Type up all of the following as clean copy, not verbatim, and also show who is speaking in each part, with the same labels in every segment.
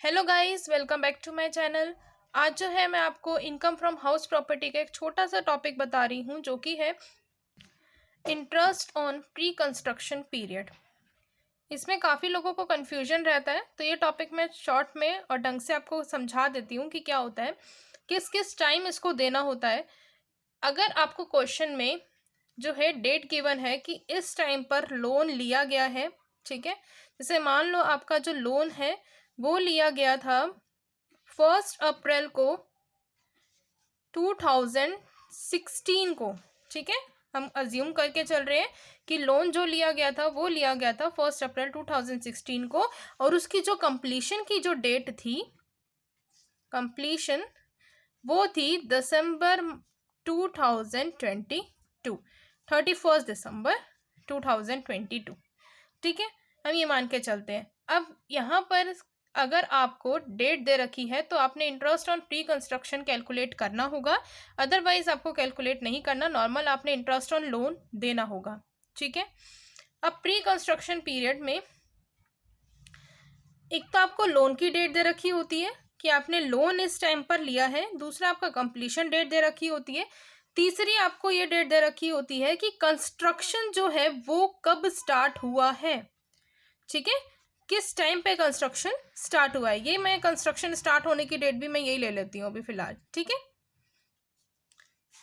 Speaker 1: Hello guys, welcome back to my channel. आज जो है मैं आपको इनकम फ्रॉम हाउस प्रॉपर्टी का एक छोटा सा टॉपिक बता रही हूँ जो कि है interest on pre construction period. इसमें काफ़ी लोगों को कन्फ्यूजन रहता है, तो ये टॉपिक मैं शॉर्ट में और ढंग से आपको समझा देती हूँ कि क्या होता है, किस किस टाइम इसको देना होता है। अगर आपको क्वेश्चन में जो है डेट गिवन है कि इस टाइम पर लोन लिया गया है, ठीक है, जैसे मान लो आपका जो लोन है वो लिया गया था 1 अप्रैल को 2016 को, ठीक है, हम अज्यूम करके चल रहे हैं कि लोन जो लिया गया था वो लिया गया था 1 अप्रैल 2016 को, और उसकी जो कंप्लीशन की जो डेट थी, कंप्लीशन वो थी दिसंबर 2022, 31 दिसंबर 2022, ठीक है। हम ये मान के चलते हैं। अब यहाँ पर अगर आपको डेट दे रखी है तो आपने interest on pre construction calculate करना होगा, अदरवाइज आपको कैलकुलेट नहीं करना, नॉर्मल आपने इंटरेस्ट ऑन लोन देना होगा, ठीक है। अब प्री कंस्ट्रक्शन पीरियड में एक तो आपको लोन की डेट दे रखी होती है कि आपने लोन इस टाइम पर लिया है, दूसरा आपका कंप्लीशन डेट दे रखी होती है, तीसरी आपको ये डेट दे रखी होती है कि कंस्ट्रक्शन जो है वो कब स्टार्ट हुआ है, ठीक है, किस टाइम पे कंस्ट्रक्शन स्टार्ट हुआ है। ये मैं कंस्ट्रक्शन स्टार्ट होने की डेट भी मैं यही ले लेती हूँ अभी फिलहाल, ठीक है।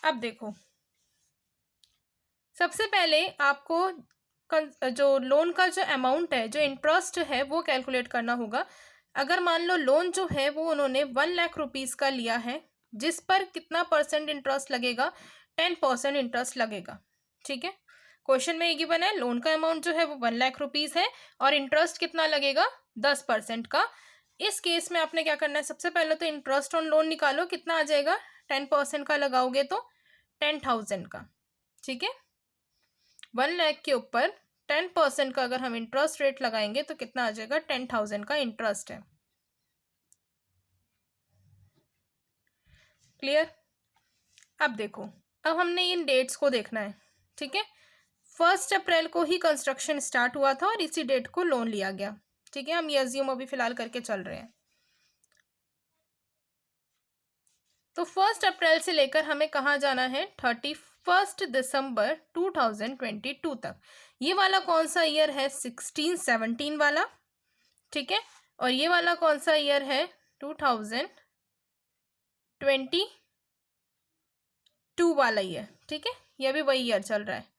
Speaker 1: अब देखो, सबसे पहले आपको जो लोन का जो अमाउंट है, जो इंटरेस्ट है वो कैलकुलेट करना होगा। अगर मान लो लोन जो है वो उन्होंने 1 लाख रुपीज़ का लिया है, जिस पर कितना परसेंट इंटरेस्ट लगेगा, 10% इंटरेस्ट लगेगा, ठीक है। क्वेश्चन में ये गिवन है लोन का अमाउंट जो है वो 1 लाख रुपीज़ है और इंटरेस्ट कितना लगेगा, 10% का। इस केस में आपने क्या करना है, सबसे पहले तो इंटरेस्ट ऑन लोन निकालो, कितना आ जाएगा, 10% का लगाओगे तो 10,000 का, ठीक है। 1 लाख के ऊपर 10% का अगर हम इंटरेस्ट रेट लगाएंगे तो कितना आ जाएगा, 10,000 का इंटरेस्ट है। क्लियर। अब देखो, अब हमने इन डेट्स को देखना है, ठीक है। 1 अप्रैल को ही कंस्ट्रक्शन स्टार्ट हुआ था और इसी डेट को लोन लिया गया, ठीक है। हम ये अज्यूम अभी फिलहाल करके चल रहे हैं। तो 1 अप्रैल से लेकर हमें कहाँ जाना है, 31 दिसंबर 2022 तक। ये वाला कौन सा ईयर है, 16-17 वाला, ठीक है। और ये वाला कौन सा ईयर है, 2022 वाला ईयर, ठीक है। ये भी वही ईयर चल रहा है।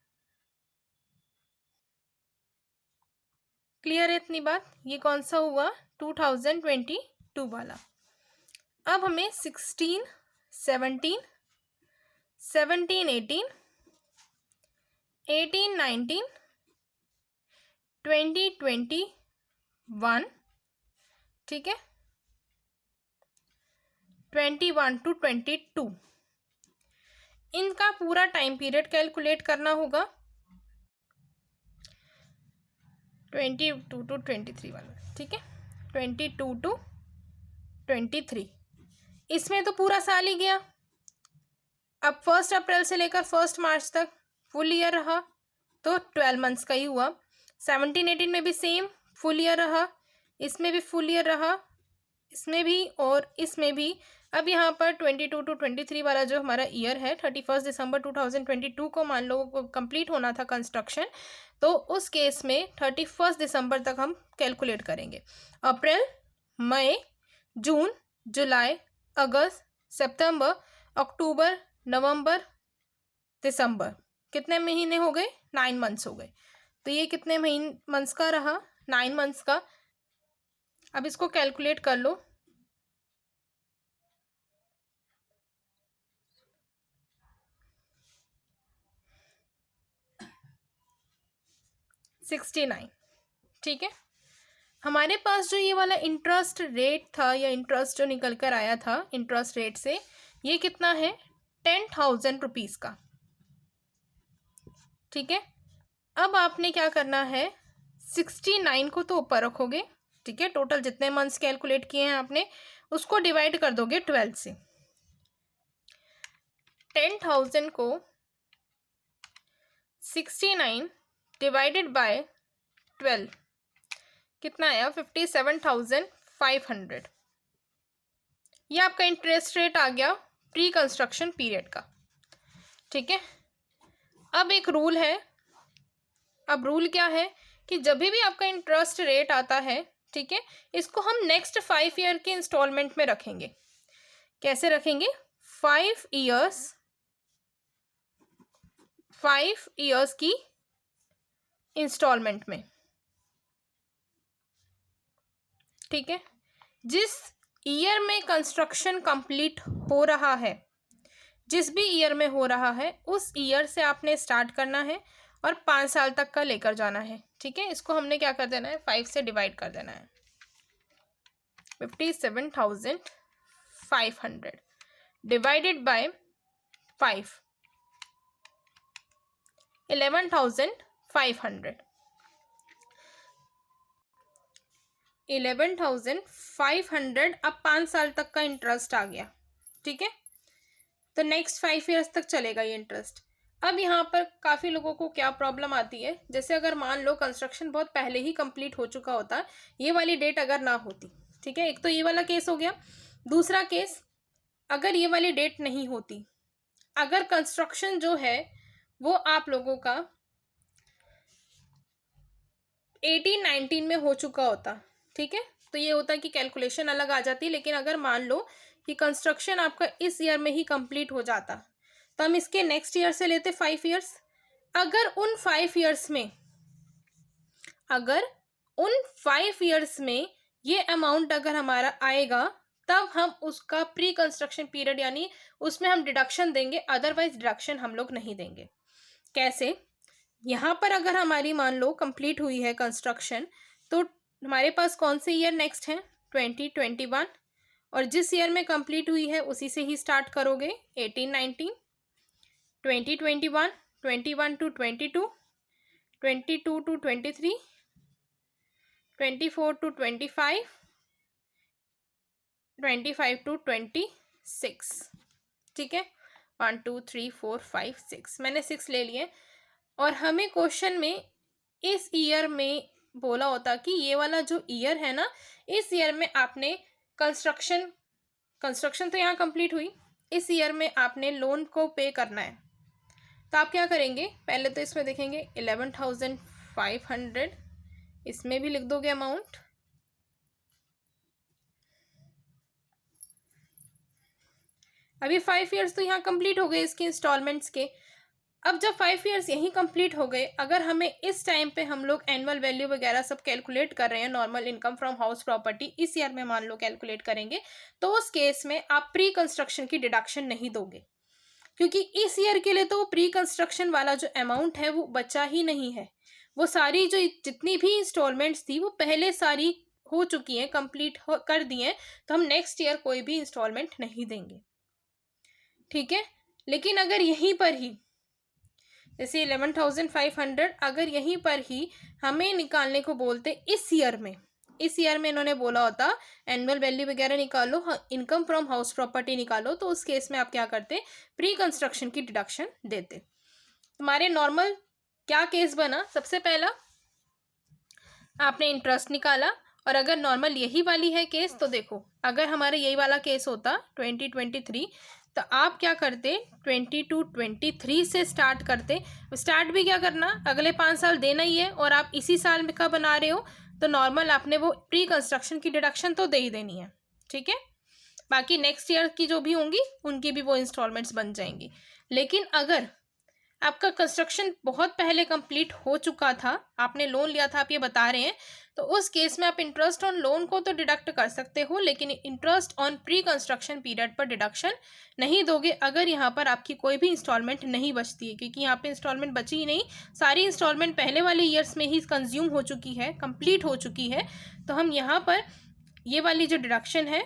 Speaker 1: क्लियर है इतनी बात। ये कौन सा हुआ, 2022 वाला। अब हमें 16, 17, 17, 18, 18, 19, 20, 21, ठीक है, 21 to 22, इनका पूरा टाइम पीरियड कैलकुलेट करना होगा। 22 to 23 वाला, ठीक है, 22 to 23, इसमें तो पूरा साल ही गया। अब 1 अप्रैल से लेकर 1 मार्च तक फुल ईयर रहा, तो 12 मंथ्स का ही हुआ। 17-18 में भी सेम फुल ईयर रहा, इसमें भी फुल ईयर रहा, इसमें भी और इसमें भी। अब यहाँ पर 22 to 23 वाला जो हमारा ईयर है, 31 दिसंबर 2022 को मान लो कंप्लीट होना था कंस्ट्रक्शन, तो उस केस में 31 दिसंबर तक हम कैलकुलेट करेंगे। अप्रैल, मई, जून, जुलाई, अगस्त, सितंबर, अक्टूबर, नवंबर, दिसंबर, कितने महीने हो गए, 9 मंथ्स हो गए। तो ये कितने मंथ्स का रहा, 9 मंथ्स का। अब इसको कैलकुलेट कर लो, 69, ठीक है। हमारे पास जो ये वाला इंटरेस्ट रेट था या इंटरेस्ट जो निकल कर आया था इंटरेस्ट रेट से, ये कितना है, 10,000 रुपीज़ का, ठीक है। अब आपने क्या करना है, 69 को तो ऊपर रखोगे, ठीक है, टोटल जितने मंथ्स कैलकुलेट किए हैं आपने उसको डिवाइड कर दोगे 12 से। 10,000 को 69 डिवाइडेड बाय 12 कितना आया, 57,500 500। ये आपका इंटरेस्ट रेट आ गया प्री कंस्ट्रक्शन पीरियड का, ठीक है। अब एक रूल है, अब रूल क्या है कि जब भी आपका इंटरेस्ट रेट आता है, ठीक है, इसको हम नेक्स्ट 5 ईयर के इंस्टॉलमेंट में रखेंगे। कैसे रखेंगे? 5 इयर्स की इंस्टॉलमेंट में, ठीक है। जिस ईयर में कंस्ट्रक्शन कंप्लीट हो रहा है, जिस भी ईयर में हो रहा है, उस ईयर से आपने स्टार्ट करना है और 5 साल तक का लेकर जाना है, ठीक है। इसको हमने क्या कर देना है? 5 से डिवाइड कर देना है। 57,500 डिवाइडेड बाय 5, 11,500। 11,500 अब 5 साल तक का इंटरेस्ट आ गया, ठीक है। तो नेक्स्ट 5 ईयर्स तक चलेगा ये इंटरेस्ट। अब यहाँ पर काफ़ी लोगों को क्या प्रॉब्लम आती है, जैसे अगर मान लो कंस्ट्रक्शन बहुत पहले ही कंप्लीट हो चुका होता, ये वाली डेट अगर ना होती, ठीक है। एक तो ये वाला केस हो गया। दूसरा केस, अगर ये वाली डेट नहीं होती, अगर कंस्ट्रक्शन जो है वो आप लोगों का 18-19 में हो चुका होता, ठीक है, तो ये होता कि कैलकुलेशन अलग आ जाती। लेकिन अगर मान लो कि कंस्ट्रक्शन आपका इस ईयर में ही कंप्लीट हो जाता, तो हम इसके नेक्स्ट ईयर से लेते 5 ईयर्स। अगर उन 5 ईयर्स में ये अमाउंट अगर हमारा आएगा, तब हम उसका प्री कंस्ट्रक्शन पीरियड यानी उसमें हम डिडक्शन देंगे, अदरवाइज डिडक्शन हम लोग नहीं देंगे। कैसे? यहाँ पर अगर हमारी मान लो कंप्लीट हुई है कंस्ट्रक्शन, तो हमारे पास कौन से ईयर नेक्स्ट है? 2021। और जिस ईयर में कंप्लीट हुई है उसी से ही स्टार्ट करोगे। 18-19, 20-21, 21 to 22, 22 to 23, 24 to 25, 25 to 26, ठीक है। 1 2 3 4 5 6, मैंने 6 ले लिए। और हमें क्वेश्चन में इस ईयर में बोला होता कि ये वाला जो ईयर है ना, इस ईयर में आपने कंस्ट्रक्शन तो यहाँ कंप्लीट हुई, इस ईयर में आपने लोन को पे करना है। तो आप क्या करेंगे? पहले तो इसमें देखेंगे 11,500, इसमें भी लिख दोगे अमाउंट। अभी 5 ईयर्स तो यहाँ कंप्लीट हो गए इसके इंस्टॉलमेंट्स के। अब जब 5 ईयर्स यहीं कंप्लीट हो गए, अगर हमें इस टाइम पे हम लोग एनुअल वैल्यू वगैरह सब कैलकुलेट कर रहे हैं, normal income from house property इस ईयर में मान लो कैलकुलेट करेंगे, तो उस केस में आप प्री कंस्ट्रक्शन की डिडक्शन नहीं दोगे, क्योंकि इस ईयर के लिए तो वो प्री कंस्ट्रक्शन वाला जो अमाउंट है वो बचा ही नहीं है। वो सारी जो जितनी भी इंस्टॉलमेंट्स थी वो पहले सारी हो चुकी हैं, कंप्लीट कर दी हैं, तो हम नेक्स्ट ईयर कोई भी इंस्टॉलमेंट नहीं देंगे, ठीक है। लेकिन अगर यहीं पर ही जैसे 11,500 अगर यहीं पर ही हमें निकालने को बोलते इस ईयर में इन्होंने बोला होता एनुअल वैल्यू वगैरह निकालो, इनकम फ्रॉम हाउस प्रॉपर्टी निकालो, तो उस केस में आप क्या करते? प्री कंस्ट्रक्शन की डिडक्शन देते। तुम्हारे नॉर्मल क्या केस बना? सबसे पहला आपने इंटरेस्ट निकाला, और अगर नॉर्मल यही वाली है केस, तो देखो अगर हमारा यही वाला केस होता 2023, तो आप क्या करते? 22-23 से स्टार्ट करते। स्टार्ट भी क्या करना, अगले 5 साल देना ही है, और आप इसी साल में का बना रहे हो, तो नॉर्मल आपने वो प्री कंस्ट्रक्शन की डिडक्शन तो दे ही देनी है, ठीक है। बाकी नेक्स्ट ईयर की जो भी होंगी उनकी भी वो इंस्टॉलमेंट्स बन जाएंगी। लेकिन अगर आपका कंस्ट्रक्शन बहुत पहले कंप्लीट हो चुका था, आपने लोन लिया था, आप ये बता रहे हैं, तो उस केस में आप इंटरेस्ट ऑन लोन को तो डिडक्ट कर सकते हो, लेकिन interest on pre construction period पर डिडक्शन नहीं दोगे अगर यहाँ पर आपकी कोई भी इंस्टॉलमेंट नहीं बचती है, क्योंकि यहाँ पे इंस्टॉलमेंट बची ही नहीं, सारी इंस्टॉलमेंट पहले वाले ईयर्स में ही कंज्यूम हो चुकी है, कंप्लीट हो चुकी है। तो हम यहाँ पर ये वाली जो डिडक्शन है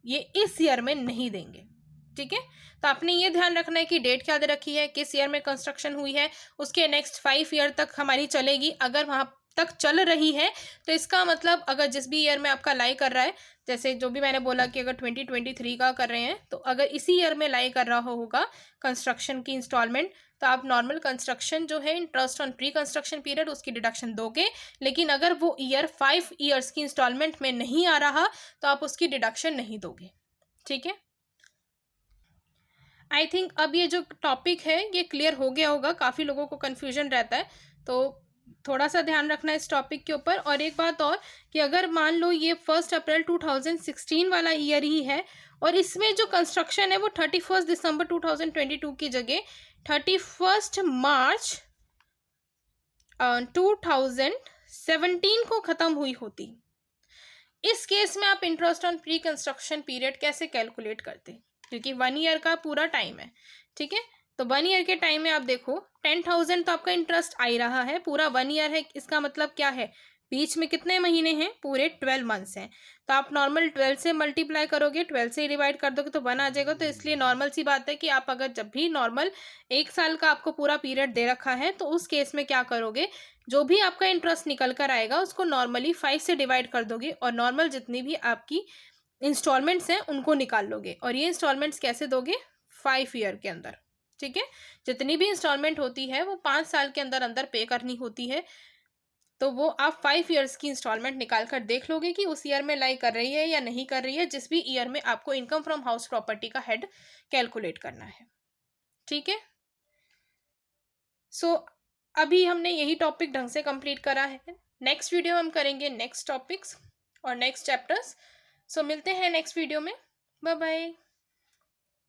Speaker 1: ये इस ईयर में नहीं देंगे, ठीक है। तो आपने ये ध्यान रखना है कि डेट क्या दे रखी है, किस ईयर में कंस्ट्रक्शन हुई है, उसके नेक्स्ट 5 ईयर तक हमारी चलेगी। अगर वहाँ तक चल रही है तो इसका मतलब अगर जिस भी ईयर में आपका लाई कर रहा है, जैसे जो भी मैंने बोला कि अगर 2023 का कर रहे हैं, तो अगर इसी ईयर में लाई कर रहा होगा कंस्ट्रक्शन की इंस्टॉलमेंट, तो आप नॉर्मल कंस्ट्रक्शन जो है interest on pre construction period उसकी डिडक्शन दोगे, लेकिन अगर वो ईयर 5 ईयर्स की इंस्टॉलमेंट में नहीं आ रहा तो आप उसकी डिडक्शन नहीं दोगे। ठीक है, आई थिंक अब ये जो टॉपिक है ये क्लियर हो गया होगा। काफ़ी लोगों को कन्फ्यूजन रहता है, तो थोड़ा सा ध्यान रखना इस टॉपिक के ऊपर। और एक बात और कि अगर मान लो ये 1 अप्रैल 2016 वाला ईयर ही है और इसमें जो कंस्ट्रक्शन है वो 31 दिसंबर 2022 की जगह 31 मार्च 2017 को ख़त्म हुई होती, इस केस में आप interest on pre construction period कैसे कैलकुलेट करते? क्योंकि 1 ईयर का पूरा टाइम है। ठीक है, तो 1 ईयर के टाइम में आप देखो 10,000 तो आपका इंटरेस्ट आ ही रहा है, पूरा 1 ईयर है, इसका मतलब क्या है, बीच में कितने महीने हैं, पूरे 12 मंथ्स हैं। तो आप नॉर्मल 12 से मल्टीप्लाई करोगे, 12 से डिवाइड कर दोगे तो 1 आ जाएगा। तो इसलिए नॉर्मल सी बात है कि आप अगर जब भी नॉर्मल 1 साल का आपको पूरा पीरियड दे रखा है तो उस केस में क्या करोगे, जो भी आपका इंटरेस्ट निकल कर आएगा उसको नॉर्मली 5 से डिवाइड कर दोगे और नॉर्मल जितनी भी आपकी इंस्टॉलमेंट्स हैं उनको निकाल लोगे। और ये इंस्टॉलमेंट्स कैसे दोगे, 5 ईयर के अंदर। ठीक है, जितनी भी इंस्टॉलमेंट होती है वो 5 साल के अंदर अंदर पे करनी होती है। तो वो आप 5 ईयर्स की इंस्टॉलमेंट निकाल कर देख लोगे कि उस ईयर में लाई कर रही है या नहीं कर रही है, जिस भी ईयर में आपको इनकम फ्रॉम हाउस प्रॉपर्टी का हेड कैलकुलेट करना है। ठीक है, सो अभी हमने यही टॉपिक ढंग से कंप्लीट करा है। नेक्स्ट वीडियो हम करेंगे नेक्स्ट टॉपिक्स और नेक्स्ट चैप्टर्स। सो मिलते हैं नेक्स्ट वीडियो में। Bye bye.